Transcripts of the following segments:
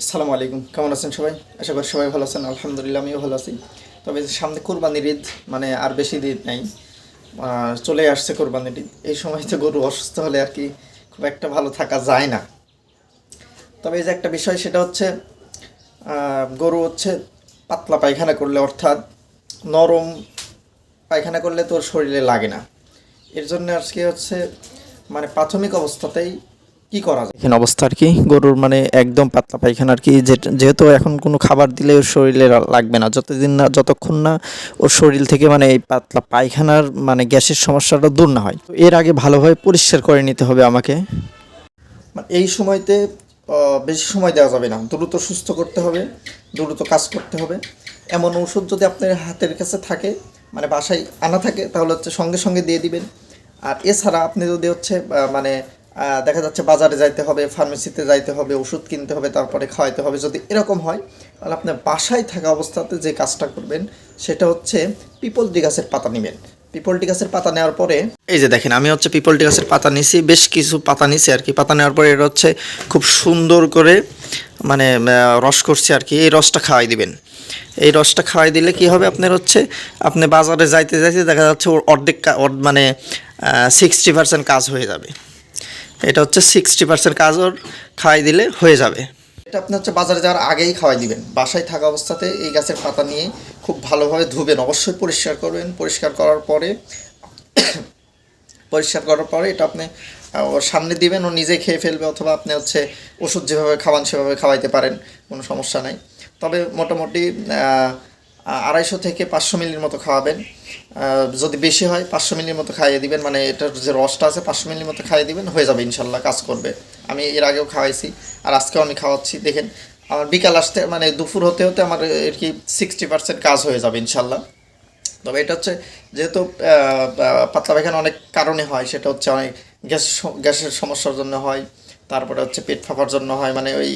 আসসালামু আলাইকুম, কেমন আছেন সবাই? আশা করি সবাই ভালো আছেন। আলহামদুলিল্লাহ আমিও ভালো আছি। তবে সামনে কোরবানির ঈদ, মানে আর বেশি দিন নেই, চলে আসছে কোরবানির ঈদ। এই সময়তে গরু অসুস্থ হলে আর কি খুব একটা ভালো থাকা যায় না। তবে এই যে একটা বিষয়, সেটা হচ্ছে গরু হচ্ছে পাতলা পায়খানা করলে, অর্থাৎ নরম পায়খানা করলে তোর শরীরে লাগে না। এর জন্য আজকে হচ্ছে মানে প্রাথমিক অবস্থাতেই কি করা যায় এখানে অবস্থা আর কি, গরুর মানে একদম পাতলা পায়খানা আর কি, যেহেতু এখন কোনো খাবার দিলে ওর শরীরে লাগবে না, যতক্ষণ না ওর শরীর থেকে মানে এই পাতলা পায়খানার মানে গ্যাসের সমস্যাটা দূর না হয়। তো এর আগে ভালোভাবে পরিষ্কার করে নিতে হবে আমাকে। মানে এই সময়তে বেশি সময় দেওয়া যাবে না, দ্রুত সুস্থ করতে হবে, দ্রুত কাজ করতে হবে। এমন ওষুধ যদি আপনার হাতের কাছে থাকে, মানে বাসায় আনা থাকে, তাহলে হচ্ছে সঙ্গে সঙ্গে দিয়ে দিবেন। আর এছাড়া আপনি যদি হচ্ছে মানে দেখা যাচ্ছে বাজারে যাইতে হবে, ফার্মেসিতে যাইতে হবে, ওষুধ কিনতে হবে, তারপরে খাওয়াইতে হবে, যদি এরকম হয়, তাহলে আপনার বাসায় থাকা অবস্থাতে যে কাজটা করবেন সেটা হচ্ছে পিপলটি গাছের পাতা নেবেন। পিপলটি গাছের পাতা নেওয়ার পরে এই যে দেখেন, আমি হচ্ছে পিপলটি গাছের পাতা নিছি, বেশ কিছু পাতা নিছি আর কি। পাতা নেওয়ার পরে এটা হচ্ছে খুব সুন্দর করে মানে রস করছি আর কি। এই রসটা খাওয়াই দিবেন। এই রসটা খাওয়াই দিলে কি হবে, আপনার হচ্ছে আপনি বাজারে যাইতে যাইতে দেখা যাচ্ছে ওর অর্ধেক মানে 60% কাজ হয়ে যাবে। এটা হচ্ছে 60% কাজ ওর খাওয়াই দিলে হয়ে যাবে। এটা আপনি হচ্ছে বাজারে যাওয়ার আগেই খাওয়াই দিবেন। বাসায় থাকা অবস্থাতে এই গাছের পাতা নিয়ে খুব ভালোভাবে ধুবেন, অবশ্যই পরিষ্কার করবেন। পরিষ্কার করার পরে এটা আপনি ওর সামনে দিবেন, ও নিজে খেয়ে ফেলবে, অথবা আপনি হচ্ছে ওষুধ যেভাবে খাওয়ান সেভাবে খাওয়াইতে পারেন, কোনো সমস্যা নাই। তবে মোটামুটি 250 থেকে 500 মিলির মতো খাওয়াবেন। যদি বেশি হয় 500 মিলির মতো খাইয়ে দিবেন, মানে এটার যে রসটা আছে 500 মিলির মতো খাইয়ে দিবেন, হয়ে যাবে ইনশাল্লাহ, কাজ করবে। আমি এর আগেও খাওয়াইছি, আর আজকেও আমি খাওয়াচ্ছি। দেখেন আমার বিকাল আসতে মানে দুপুর হতে হতে আমার আর কি 60% কাজ হয়ে যাবে ইনশাল্লাহ। তবে এটা হচ্ছে যেহেতু পাতলা পায়খানা অনেক কারণে হয়, সেটা হচ্ছে অনেক গ্যাসের সমস্যার জন্য হয়, তারপরে হচ্ছে পেট ফাঁপার জন্য হয়, মানে ওই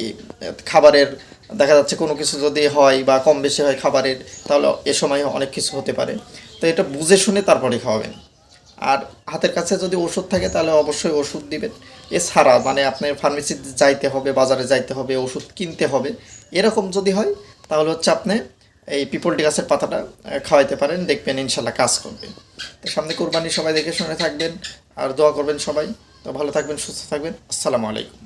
খাবারের দেখা যাচ্ছে কোনো কিছু যদি হয় বা কম বেশি হয় খাবারের, তাহলে এ সময় অনেক কিছু হতে পারে। তো এটা বুঝে শুনে তারপরে খাওয়াবেন। আর হাতের কাছে যদি ওষুধ থাকে তাহলে অবশ্যই ওষুধ দিবেন। এছাড়া মানে আপনার ফার্মেসিতে যাইতে হবে, বাজারে যাইতে হবে, ওষুধ কিনতে হবে, এরকম যদি হয় তাহলে হচ্ছে আপনি এই পিপলটি গাছের পাতাটা খাওয়াইতে পারেন, দেখবেন ইনশাল্লাহ কাজ করবে। তো সামনে কোরবানি, সবাই দেখে শুনে থাকবেন আর দোয়া করবেন সবাই। তো ভালো থাকবেন, সুস্থ থাকবেন। আসসালামু আলাইকুম।